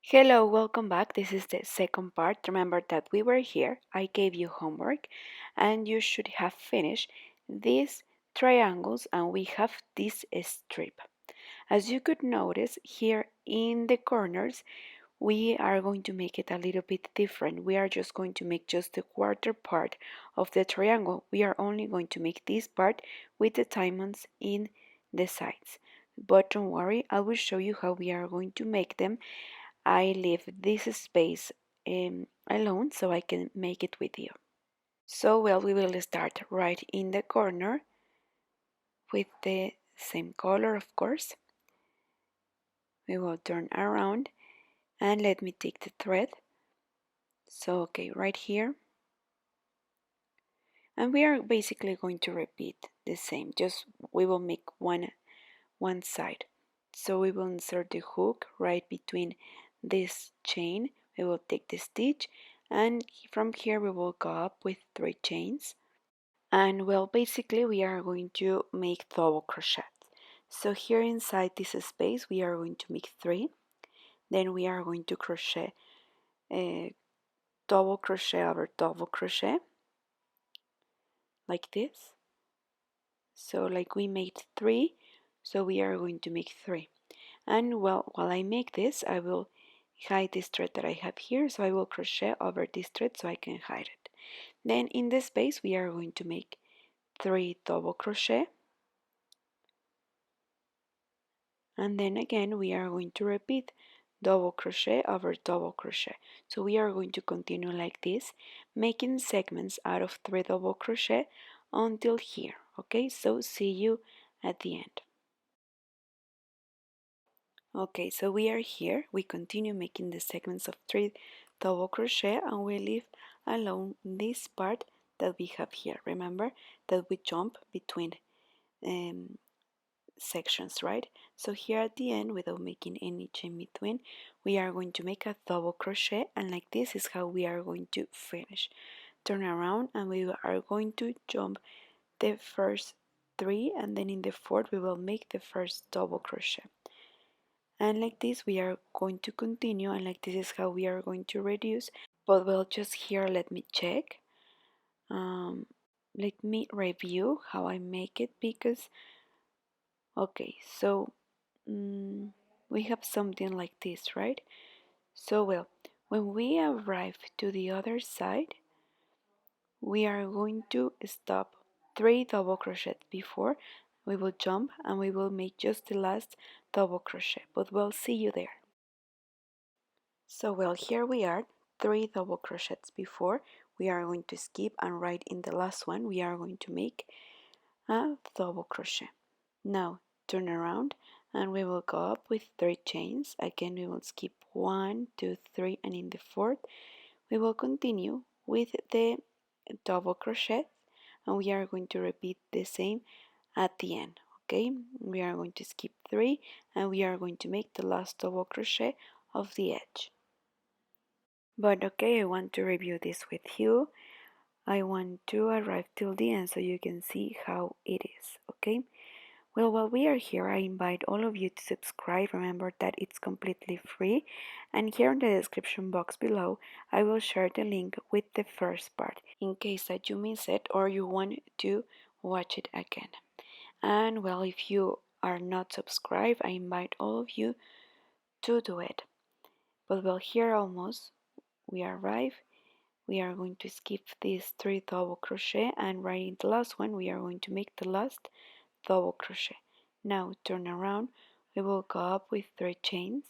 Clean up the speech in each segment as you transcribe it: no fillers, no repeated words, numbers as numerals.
Hello, welcome back. This is the second part. Remember that we were here. I gave you homework and you should have finished these triangles and we have this strip. As you could notice here in the corners, we are going to make it a little bit different. We are just going to make just the quarter part of the triangle. We are only going to make this part with the diamonds in the sides. But don't worry, I will show you how we are going to make them. I leave this space alone so I can make it with you. So well, we will start right in the corner with the same color, of course. We will turn around and let me take the thread. So okay, right here. And we are basically going to repeat the same, just we will make one side. So we will insert the hook right between this chain. We will take the stitch and from here we will go up with 3 chains. And well, basically we are going to make double crochet. So here inside this space we are going to make 3. Then we are going to crochet double crochet over double crochet like this. So like we made 3, so we are going to make 3. And well, while I make this, I will hide this thread that I have here, so I will crochet over this thread so I can hide it. Then in this space we are going to make 3 double crochet, and then again we are going to repeat double crochet over double crochet. So we are going to continue like this, making segments out of 3 double crochet until here. Okay, so see you at the end. Okay, so we are here. We continue making the segments of 3 double crochet and we leave alone this part that we have here. Remember that we jump between sections, right? So here at the end, without making any chain between, we are going to make a double crochet, and like this is how we are going to finish. Turn around and we are going to jump the first 3, and then in the fourth we will make the first double crochet. And like this we are going to continue, and like this is how we are going to reduce. But well, just here let me check, let me review how I make it, because okay, so we have something like this, right? So well, when we arrive to the other side we are going to stop 3 double crochets before we will jump, and we will make just the last double crochet, but we'll see you there. So well, here we are, 3 double crochets before. We are going to skip, and right in the last one we are going to make a double crochet. Now turn around and we will go up with 3 chains. Again we will skip 1, 2, 3, and in the fourth we will continue with the double crochet, and we are going to repeat the same at the end. Okay, we are going to skip 3 and we are going to make the last double crochet of the edge. But okay, I want to review this with you. I want to arrive till the end so you can see how it is, okay? Well, while we are here, I invite all of you to subscribe. Remember that it's completely free. And here in the description box below, I will share the link with the first part in case that you miss it or you want to watch it again. And well, if you are not subscribed, I invite all of you to do it. But well, here almost we arrive. We are going to skip these 3 double crochet, and right in the last one we are going to make the last double crochet. Now turn around, we will go up with 3 chains.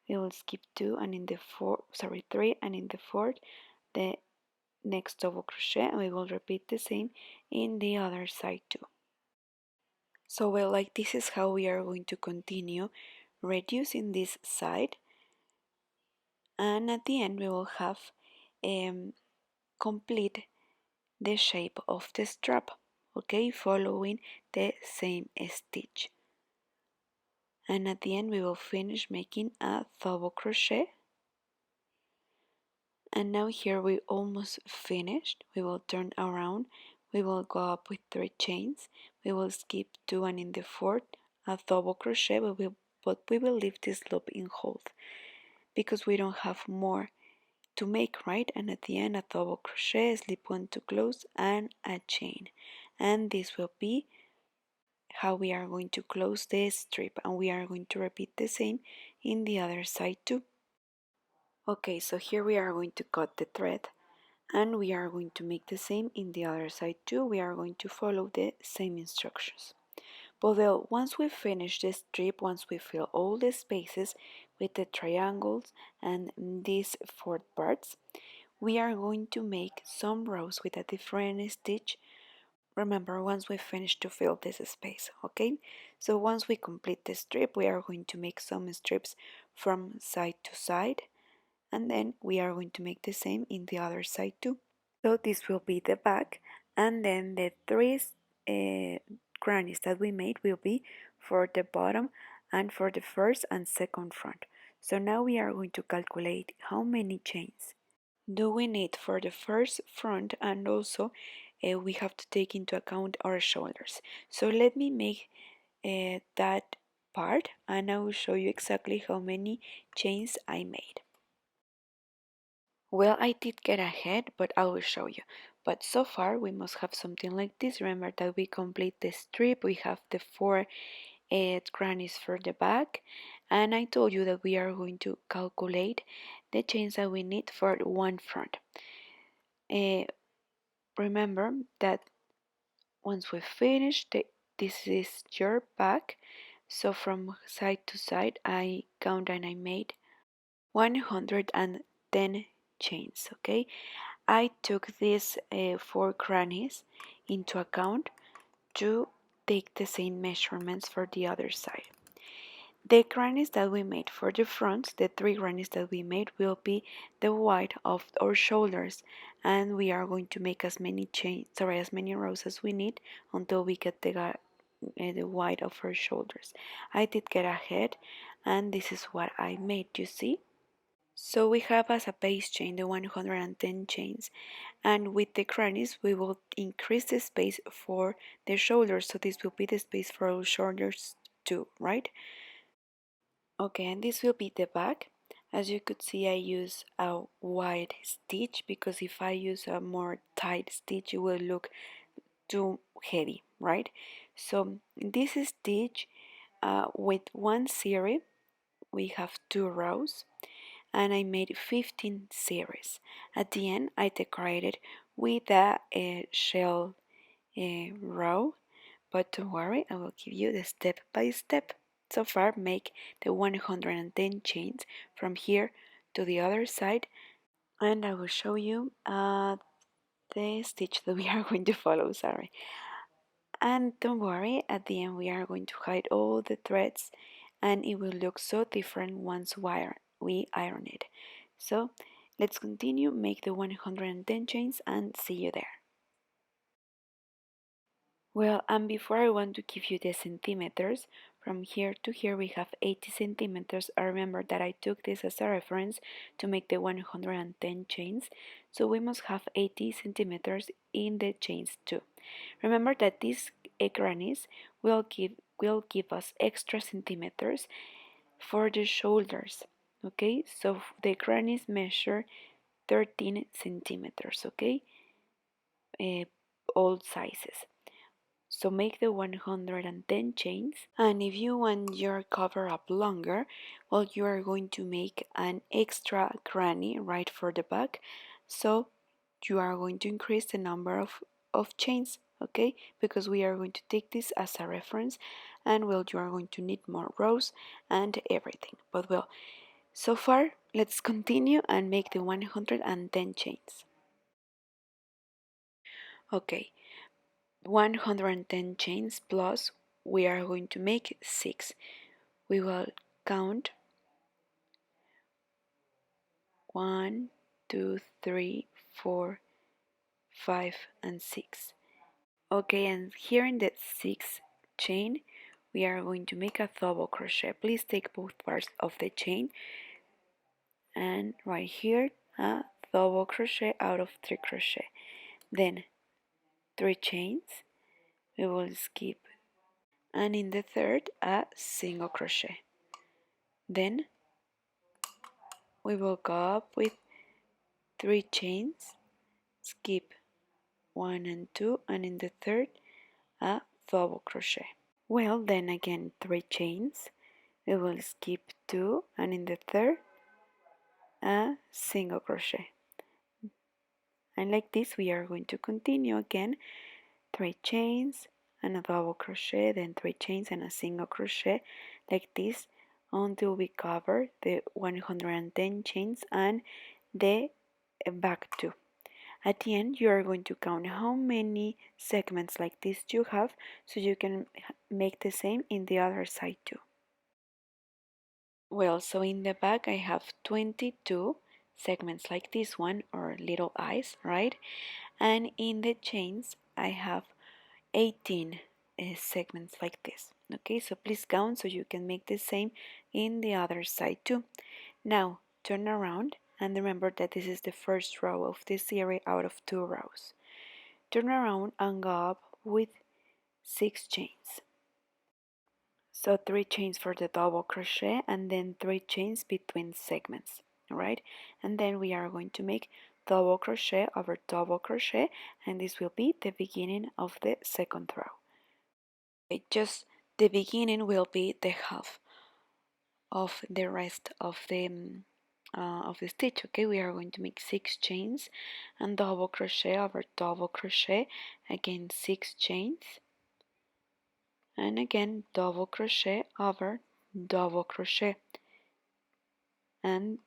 We will skip 2 and in the 3, and in the fourth the next double crochet, and we will repeat the same in the other side too. So well, like this is how we are going to continue reducing this side, and at the end we will have complete the shape of the strap, okay, following the same stitch. And at the end we will finish making a double crochet. And now here we almost finished. We will turn around, we will go up with 3 chains, we will skip 2 and in the fourth a double crochet, but we will leave this loop in hold. because we don't have more to make, right? And at the end, a double crochet, slip one to close, and a chain. And this will be how we are going to close this strip, and we are going to repeat the same in the other side too. Okay, so here we are going to cut the thread, and we are going to make the same in the other side too. We are going to follow the same instructions. But well, once we finish this strip, once we fill all the spaces with the triangles and these four parts, we are going to make some rows with a different stitch. Remember, once we finish to fill this space, okay? So once we complete the strip, we are going to make some strips from side to side, and then we are going to make the same in the other side too. So this will be the back, and then the three grannies that we made will be for the bottom and for the first and second front. So now we are going to calculate how many chains do we need for the first front, and also we have to take into account our shoulders. So let me make that part, and I will show you exactly how many chains I made. Well, I did get ahead, but I will show you. But so far we must have something like this. Remember that we complete the strip, we have the four grannies for the back, and I told you that we are going to calculate the chains that we need for one front. Remember that once we finish, this is your back, so from side to side I count and I made 110 chains. Okay, I took these four grannies into account to take the same measurements for the other side. The grannies that we made for the front, the three grannies that we made, will be the width of our shoulders, and we are going to make as many as many rows as we need until we get the width of our shoulders. I did get ahead, and this is what I made. You see? So we have as a base chain the 110 chains, and with the grannies we will increase the space for the shoulders, so this will be the space for our shoulders too, right? Okay, and this will be the back. As you could see, I use a wide stitch because if I use a more tight stitch it will look too heavy, right? So this stitch, with one series we have 2 rows, and I made 15 series. At the end I decorated with a shell row, but don't worry, I will give you the step by step. So far, make the 110 chains from here to the other side, and I will show you the stitch that we are going to follow, sorry. And don't worry, at the end we are going to hide all the threads, and it will look so different once we iron it. So let's continue, make the 110 chains, and see you there. Well, and before I want to give you the centimeters, from here to here we have 80 centimeters. I remember that I took this as a reference to make the 110 chains, so we must have 80 centimeters in the chains too. Remember that these grannies will give us extra centimeters for the shoulders. Okay, so the grannies measure 13 centimeters. Okay, all sizes. So make the 110 chains, and if you want your cover up longer, well, you are going to make an extra granny right for the back, so you are going to increase the number of chains, okay, because we are going to take this as a reference, and well, you are going to need more rows and everything. But well, so far let's continue and make the 110 chains. Okay, 110 chains plus we are going to make 6. We will count 1, 2, 3, 4, 5, and 6. Okay, and here in the 6th chain we are going to make a double crochet. Please take both parts of the chain, and right here a double crochet out of 3 crochet, then 3 chains, we will skip, and in the third a single crochet, then we will go up with 3 chains, skip 1 and 2, and in the third a double crochet. Well, then again 3 chains, we will skip 2, and in the third a single crochet. And like this we are going to continue again, 3 chains and a double crochet, then 3 chains and a single crochet, like this until we cover the 110 chains and the back 2. At the end you are going to count how many segments like this you have, so you can make the same in the other side too. Well, so in the back I have 22 segments like this one, or little eyes, right? And in the chains I have 18 segments like this. Okay, so please count so you can make the same in the other side too. Now turn around and remember that this is the first row of this series out of 2 rows. Turn around and go up with 6 chains. So 3 chains for the double crochet and then 3 chains between segments, alright? And then we are going to make double crochet over double crochet, and this will be the beginning of the second row. Okay, just the beginning will be the half of the rest of the stitch. Okay, we are going to make 6 chains and double crochet over double crochet, again 6 chains, and again double crochet over double crochet. And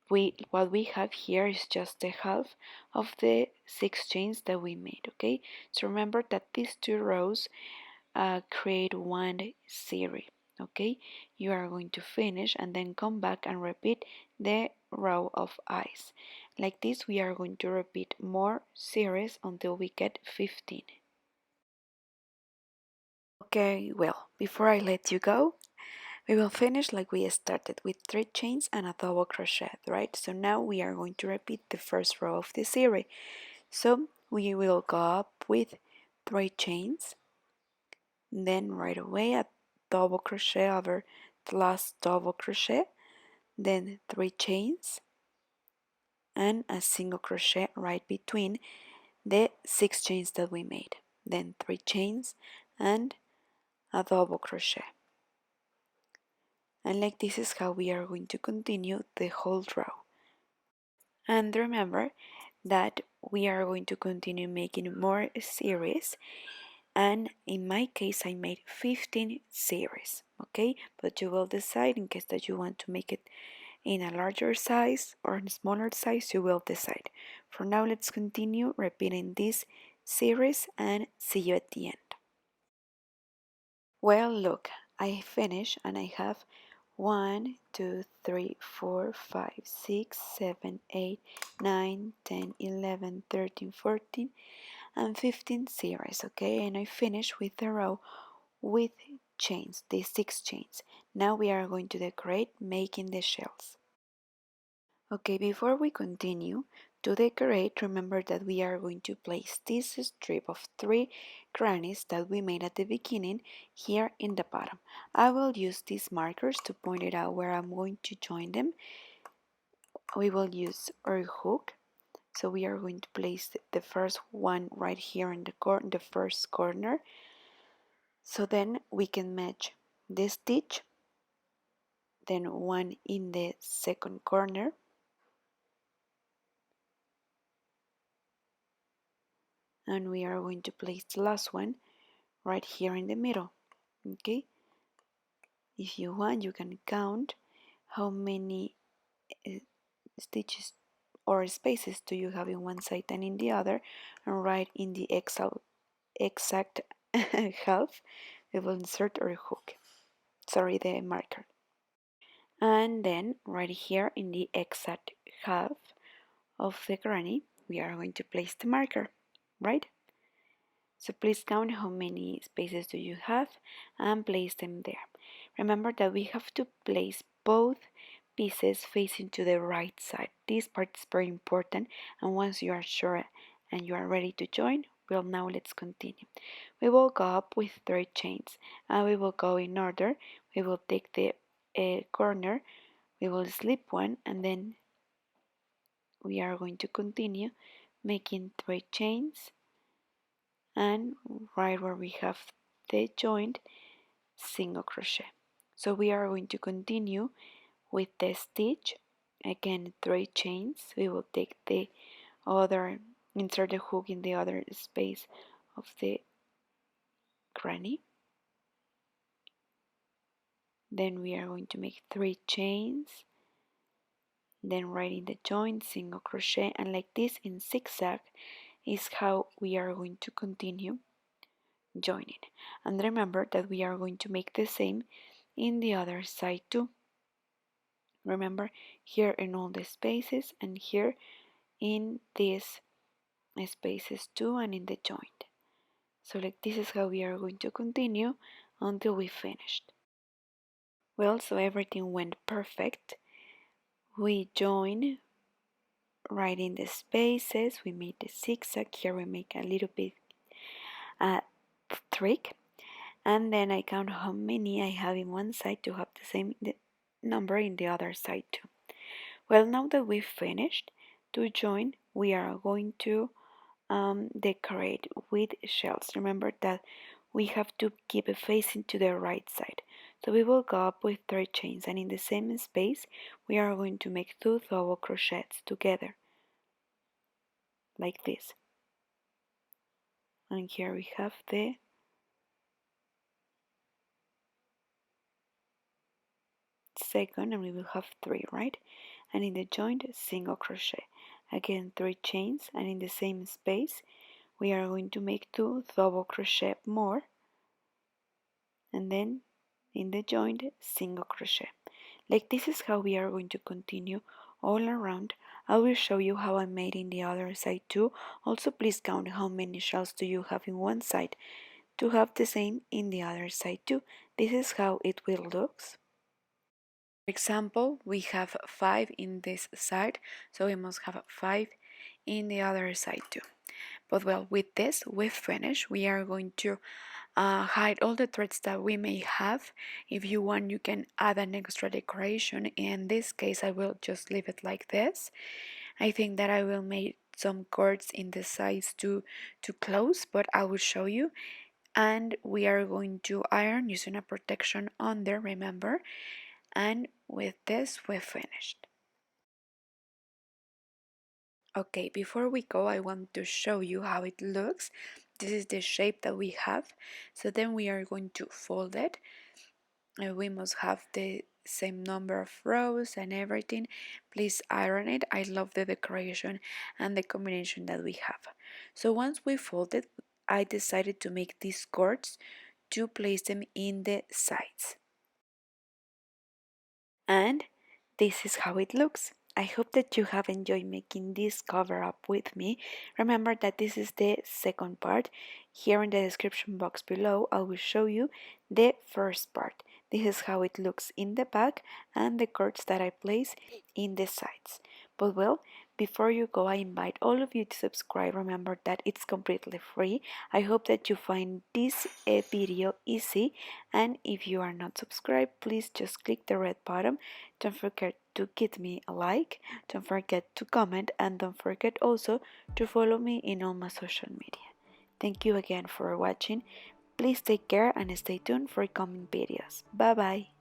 what we have here is just the half of the 6 chains that we made. Okay, so remember that these 2 rows create one series. Okay, you are going to finish and then come back and repeat the row of eyes. Like this we are going to repeat more series until we get 15. Okay, well, before I let you go, we will finish like we started, with 3 chains and a double crochet, right? So now we are going to repeat the first row of the series. So we will go up with 3 chains, then right away a double crochet over the last double crochet, then 3 chains and a single crochet right between the 6 chains that we made, then 3 chains and a double crochet. And like this is how we are going to continue the whole row. And remember that we are going to continue making more series, and in my case I made 15 series, okay? But you will decide, in case that you want to make it in a larger size or in a smaller size, you will decide. For now, let's continue repeating this series and see you at the end. Well, look, I finished and I have 1, 2, 3, 4, 5, 6, 7, 8, 9, 10, 11, 13, 14, and 15 series, okay? And I finished with the row with chains, the 6 chains. Now we are going to decorate making the shells. Okay, before we continue to decorate, remember that we are going to place this strip of 3 grannies that we made at the beginning here in the bottom. I will use these markers to point it out where I'm going to join them. We will use our hook, so we are going to place the first one right here in the first corner, so then we can match this stitch, then one in the second corner, and we are going to place the last one right here in the middle. Okay, if you want you can count how many stitches or spaces do you have in one side and in the other, and write in the exact half we will insert our hook, sorry, the marker. And then right here in the exact half of the granny we are going to place the marker, right? So please count how many spaces do you have and place them there. Remember that we have to place both pieces facing to the right side. This part is very important, and once you are sure and you are ready to join, well, now let's continue. We will go up with 3 chains and we will go in order. We will take the corner we will slip one, and then we are going to continue making 3 chains, and right where we have the joint, single crochet. So we are going to continue with the stitch. Again, 3 chains. We will take the other, insert the hook in the other space of the granny. Then we are going to make 3 chains, then right in the joint, single crochet, and like this in zigzag is how we are going to continue joining. And remember that we are going to make the same in the other side too. Remember, here in all the spaces, and here in these spaces too, and in the joint. So like this is how we are going to continue until we finished. Well, so everything went perfect. We join right in the spaces, we made the zigzag. Here we make a little bit trick, and then I count how many I have in one side to have the same number in the other side too. Well, now that we've finished to join, we are going to decorate with shells. Remember that we have to keep it facing to the right side. So we will go up with 3 chains, and in the same space we are going to make 2 double crochets together like this. And here we have the second, and we will have 3, right? And in the joint, single crochet. Again, 3 chains, and in the same space we are going to make 2 double crochet more, and then in the joint, single crochet. Like this is how we are going to continue all around. I will show you how I made in the other side too. Also, please count how many shells do you have in one side to have the same in the other side too. This is how it will look. For example, we have 5 in this side, so we must have 5 in the other side too. But well, with this we've finished. We are going to hide all the threads that we may have. If you want, you can add an extra decoration. In this case, I will just leave it like this. I think that I will make some cords in the sides to close, but I will show you. And we are going to iron using a protection under, remember. And with this, we're finished. Okay, before we go, I want to show you how it looks. This is the shape that we have. So then we are going to fold it. We must have the same number of rows and everything. Please iron it. I love the decoration and the combination that we have. So once we fold it, I decided to make these cords to place them in the sides. And this is how it looks. I hope that you have enjoyed making this cover up with me. Remember that this is the second part. Here in the description box below, I will show you the first part. This is how it looks in the back and the cords that I place in the sides. But well, before you go, I invite all of you to subscribe. Remember that it's completely free. I hope that you find this video easy, and if you are not subscribed, please just click the red button. Don't forget to give me a like, don't forget to comment, and don't forget also to follow me in all my social media. Thank you again for watching. Please take care and stay tuned for coming videos. Bye bye.